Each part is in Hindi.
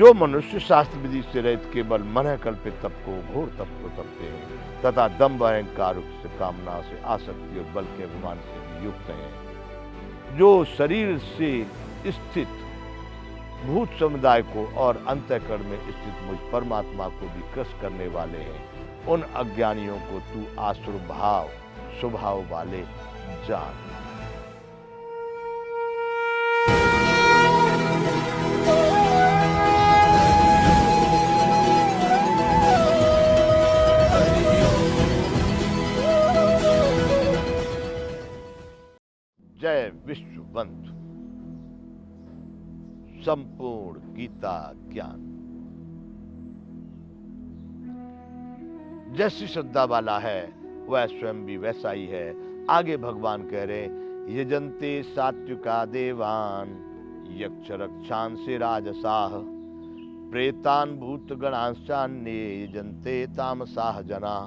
जो मनुष्य शास्त्र विधि से रहित केवल मन कल्पित तप को, घोर तप को तपते हैं तथा दंभ अहंकार से, कामना से, आसक्ति और बल के अभिमान से भी युक्त हैं, जो शरीर से स्थित भूत समुदाय को और अंतःकरण में स्थित मुझ परमात्मा को भी क्रस करने वाले हैं, उन अज्ञानियों को तू आसुर भाव स्वभाव वाले जान। जय विश्ववंत संपूर्ण गीता ज्ञान। जैसी श्रद्धा वाला है वह स्वयं भी वैसा ही है। आगे भगवान कह रहे, यजन्ते सात्विका देवान यक्ष रक्षान से राजसाह प्रेतान भूत गणांशान्ये यजन्ते तामसाह जना।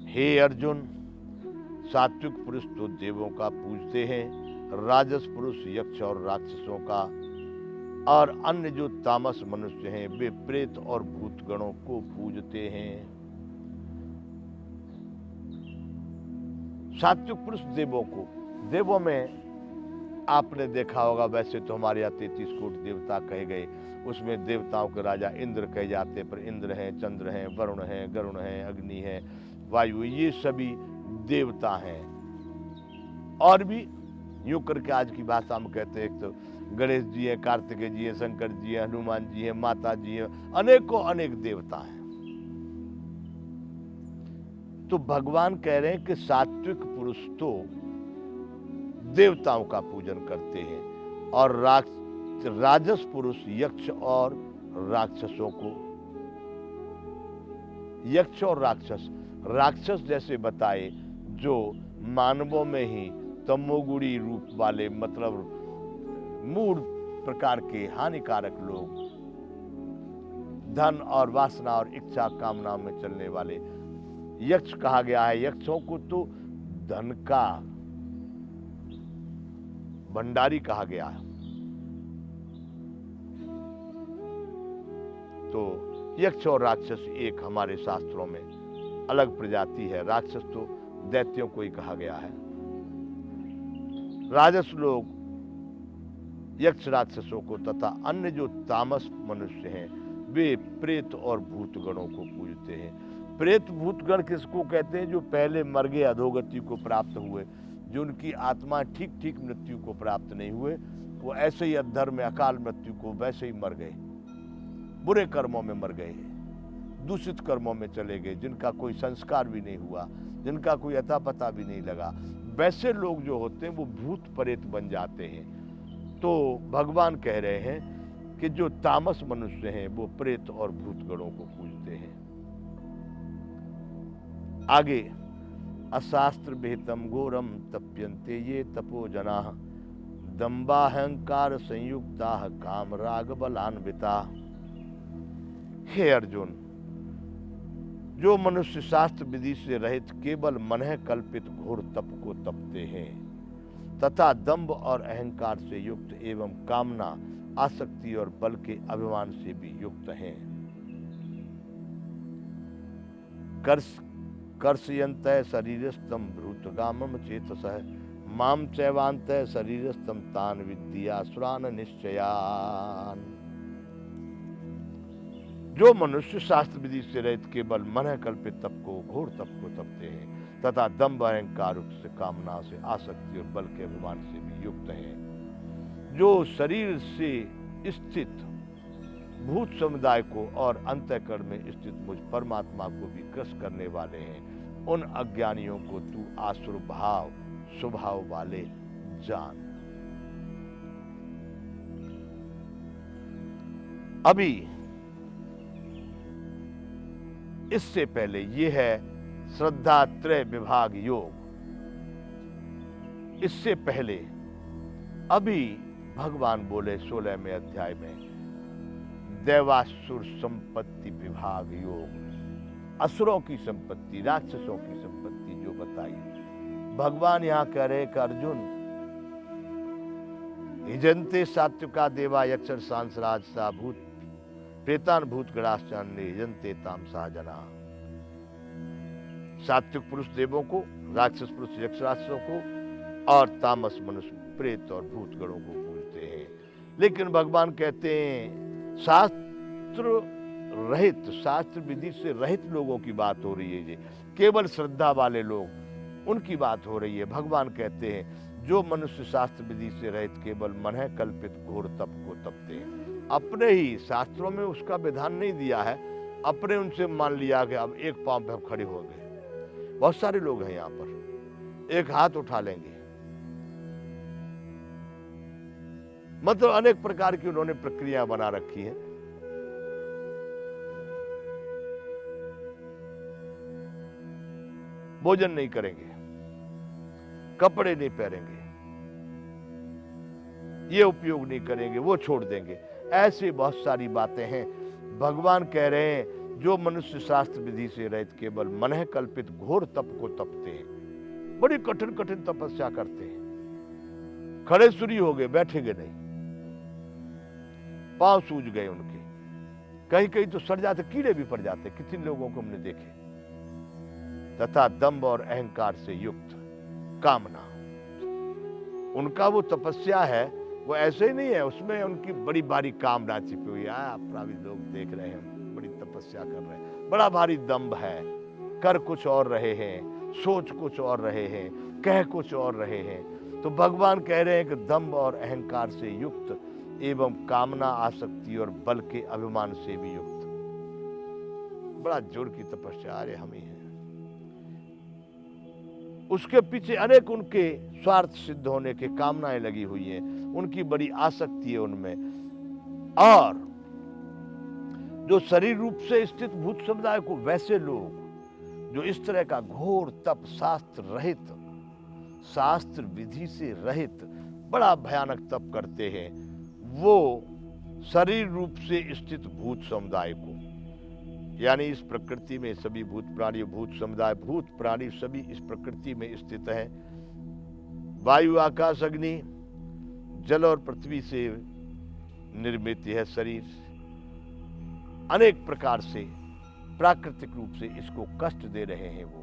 हे अर्जुन, सात्विक पुरुष तो देवों का पूजते हैं, राजस पुरुष यक्ष और राक्षसों का, और अन्य जो तामस मनुष्य हैं वे प्रेत और भूत गणों को पूजते हैं। सात्विक पुरुष देवों को, देवों में आपने देखा होगा, वैसे तो हमारे यहाँ 33 कोटि देवता कहे गए, उसमें देवताओं के राजा इंद्र कहे जाते, पर इंद्र हैं, चंद्र हैं, वरुण हैं, गरुण हैं, अग्नि है, वायु, ये सभी देवता हैं। और भी यूं करके आज की भाषा में कहते हैं, एक तो गणेश जी हैं, कार्तिकेय जी हैं, शंकर जी हैं, हनुमान जी हैं, माता जी हैं, अनेकों अनेक देवता हैं। तो भगवान कह रहे हैं कि सात्विक पुरुष तो देवताओं का पूजन करते हैं और राजस पुरुष यक्ष और राक्षसों को। यक्ष और राक्षस जैसे बताए जो मानवों में ही तमोगुणी रूप वाले, मतलब मूढ़ प्रकार के हानिकारक लोग, धन और वासना और इच्छा कामना में चलने वाले यक्ष कहा गया है। यक्षों को तो धन का भंडारी कहा गया है। तो यक्ष और राक्षस एक हमारे शास्त्रों में अलग प्रजाति है। राक्षस तो दैत्यों को ही कहा गया है। राजस लोग यक्ष राक्षसों को तथा अन्य जो तामस मनुष्य हैं वे प्रेत और भूत गणों को पूजते हैं। प्रेत भूत गण किसको कहते हैं? जो पहले मर गए, अधोगति को प्राप्त हुए, जो उनकी आत्मा ठीक ठीक मृत्यु को प्राप्त नहीं हुए, वो ऐसे ही अधर्म में अकाल मृत्यु को वैसे ही मर गए, बुरे कर्मों में मर गए, दूषित कर्मों में चले गए, जिनका कोई संस्कार भी नहीं हुआ, जिनका कोई अता पता भी नहीं लगा, वैसे लोग जो होते हैं वो भूत प्रेत बन जाते हैं। तो भगवान कह रहे हैं कि जो तामस मनुष्य हैं वो प्रेत और भूत गणों को पूजते हैं। आगे, अशास्त्र विहितम घोरम तप्यन्ते ये तपो जनाः दंभाहंकार संयुक्ता काम राग बलान्विता। हे अर्जुन, जो मनुष्य शास्त्र विधि से रहित केवल मन कल्पित घोर तप को तपते हैं तथा दंभ और अहंकार से युक्त एवं कामना, आसक्ति और बल के अभिमान से भी युक्त हैं, कर्षयन्तः शरीरस्थं भूतगामं चेतसः माम चैवान्तः शरीरस्थं तान् विद्यासुरान् निश्चयान्। जो मनुष्य शास्त्र विधि से रहित केवल मन कल्पित तप को, घोर तप को तपते हैं तथा दंभ अहंकार से, कामना से, आसक्ति और बल के अभिमान से भी युक्त हैं, जो शरीर से स्थित भूत समुदाय को और अंतःकरण में स्थित मुझ परमात्मा को भी क्रस करने वाले हैं, उन अज्ञानियों को तू आसुर भाव स्वभाव वाले जान। अभी इससे पहले ये है श्रद्धा त्रय विभाग योग। इससे पहले अभी भगवान बोले 16वें अध्याय में दैवासुर संपत्ति विभाग योग, असुरों की संपत्ति, राक्षसों की संपत्ति जो बताई। भगवान यहां कह रहे कि अर्जुन, यजन्ते सात्विका देवा यक्षर सांसराज सा भूत प्रेतान भूतगणाश्चान्य यजन्ते ताम जना। सात्विक पुरुष देवों को, राक्षस पुरुष यक्ष राक्षसों को, और तामस मनुष्य प्रेत और भूत गणों को पूजते हैं। लेकिन भगवान कहते हैं शास्त्र रहित, शास्त्र विधि से रहित लोगों की बात हो रही है, ये केवल श्रद्धा वाले लोग, उनकी बात हो रही है। भगवान कहते हैं जो मनुष्य शास्त्र विधि से रहित केवल मन है कल्पित घोर तप को तपते हैं। अपने ही शास्त्रों में उसका विधान नहीं दिया है, अपने उनसे मान लिया कि अब एक पांव पे खड़े हो गए। बहुत सारे लोग हैं यहाँ पर, एक हाथ उठा लेंगे, मतलब अनेक प्रकार की उन्होंने प्रक्रिया बना रखी है। भोजन नहीं करेंगे, कपड़े नहीं पहनेंगे, ये उपयोग नहीं करेंगे, वो छोड़ देंगे। ऐसी बहुत सारी बातें हैं। भगवान कह रहे हैं जो मनुष्य शास्त्र विधि से रहित केवल मन है कल्पित घोर तप को तपते हैं, बड़ी कठिन कठिन तपस्या करते हैं, खड़े सूरी हो गए, बैठेंगे नहीं, पांव सूज गए उनके, कहीं कहीं तो सड़ जाते, कीड़े भी पड़ जाते, कितने लोगों को हमने देखे। तथा दंभ और अहंकार से युक्त कामना, उनका वो तपस्या है वो ऐसे ही नहीं है, उसमें उनकी बड़ी भारी कामना छिपी हुई है। अपना भी लोग देख रहे हैं, बड़ी तपस्या कर रहे हैं, बड़ा भारी दंभ है, कर कुछ और रहे हैं, सोच कुछ और रहे हैं, कह कुछ और रहे हैं। तो भगवान कह रहे हैं कि दंभ और अहंकार से युक्त एवं कामना, आसक्ति और बल के अभिमान से भी युक्त, बड़ा जोर की तपस्या। अरे हम ही हैं, उसके पीछे अनेक उनके स्वार्थ सिद्ध होने के कामनाएं लगी हुई हैं, उनकी बड़ी आसक्ति है उनमें। और जो शरीर रूप से स्थित भूत समुदाय को, वैसे लोग जो इस तरह का घोर तप शास्त्र रहित, शास्त्र विधि से रहित बड़ा भयानक तप करते हैं, वो शरीर रूप से स्थित भूत समुदाय को, यानी इस प्रकृति में सभी भूत प्राणी, भूत समुदाय, भूत प्राणी सभी इस प्रकृति में स्थित हैं। वायु, आकाश, अग्नि, जल और पृथ्वी से निर्मित यह शरीर अनेक प्रकार से प्राकृतिक रूप से इसको कष्ट दे रहे हैं वो,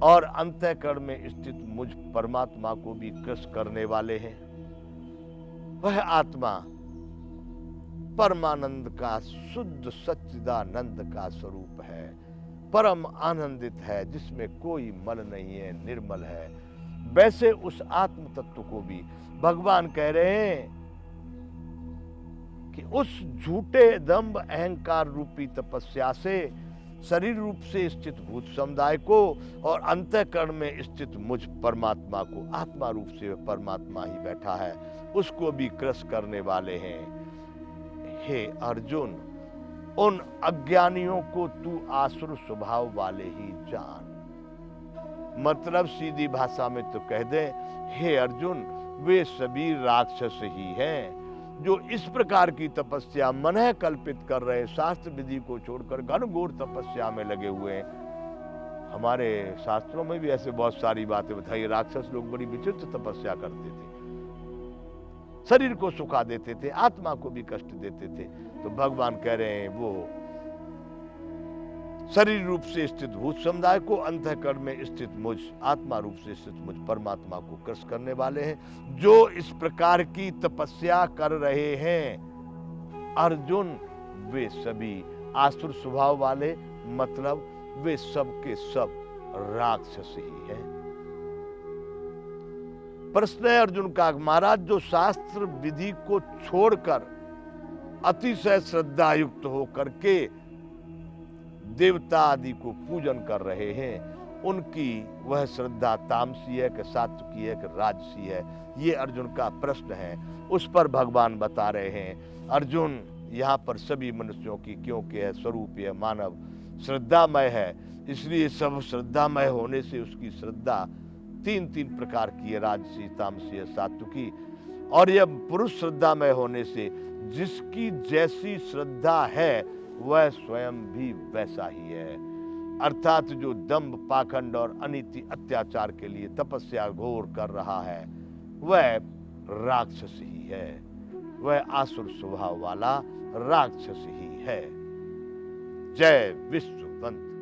और अंतःकरण में स्थित मुझ परमात्मा को भी कष्ट करने वाले हैं। वह आत्मा परमानंद का, शुद्ध सच्चिदानंद का स्वरूप है, परम आनंदित है, जिसमें कोई मल नहीं है, निर्मल है। वैसे उस आत्म तत्व को भी भगवान कह रहे हैं कि उस झूठे दंभ अहंकार रूपी तपस्या से शरीर रूप से स्थित भूत समुदाय को और अंतःकरण में स्थित मुझ परमात्मा को, आत्मा रूप से परमात्मा ही बैठा है, उसको भी क्रश करने वाले हैं। हे अर्जुन, उन अज्ञानियों को तू आसुर स्वभाव वाले ही जान। मतलब सीधी भाषा में तो कह दे, हे अर्जुन, वे सभी राक्षस ही हैं जो इस प्रकार की तपस्या मन है कल्पित कर रहे, शास्त्र विधि को छोड़कर घनघोर तपस्या में लगे हुए हैं। हमारे शास्त्रों में भी ऐसे बहुत सारी बातें बताई। राक्षस लोग बड़ी विचित्र तपस्या करते थे, शरीर को सुखा देते थे, आत्मा को भी कष्ट देते थे। तो भगवान कह रहे हैं वो शरीर रूप से स्थित भूत समुदाय को, अंतःकरण में स्थित मुझ, आत्मा रूप से स्थित मुझ परमात्मा को क्रश करने वाले हैं। जो इस प्रकार की तपस्या कर रहे हैं अर्जुन, वे सभी आसुर स्वभाव वाले, मतलब वे सब के सब राक्षस ही हैं। प्रश्न है अर्जुन का, महाराज जो शास्त्र विधि को छोड़कर अतिशय श्रद्धा युक्त होकर के देवता आदि को पूजन कर रहे हैं, उनकी वह श्रद्धा तामसी है कि सात्विकी है कि राजसी है? ये अर्जुन का प्रश्न है। उस पर भगवान बता रहे हैं, अर्जुन यहाँ पर सभी मनुष्यों की, क्योंकि है स्वरूप यह मानव श्रद्धामय है, इसलिए सब श्रद्धामय होने से उसकी श्रद्धा तीन तीन प्रकार की है, राजसी, तामसी, सात्विकी। और यह पुरुष श्रद्धामय होने से जिसकी जैसी श्रद्धा है वह स्वयं भी वैसा ही है। अर्थात जो दंभ, पाखंड और अनीति अत्याचार के लिए तपस्या घोर कर रहा है वह राक्षस ही है, वह आसुर स्वभाव वाला राक्षस ही है। जय विश्व बंधु।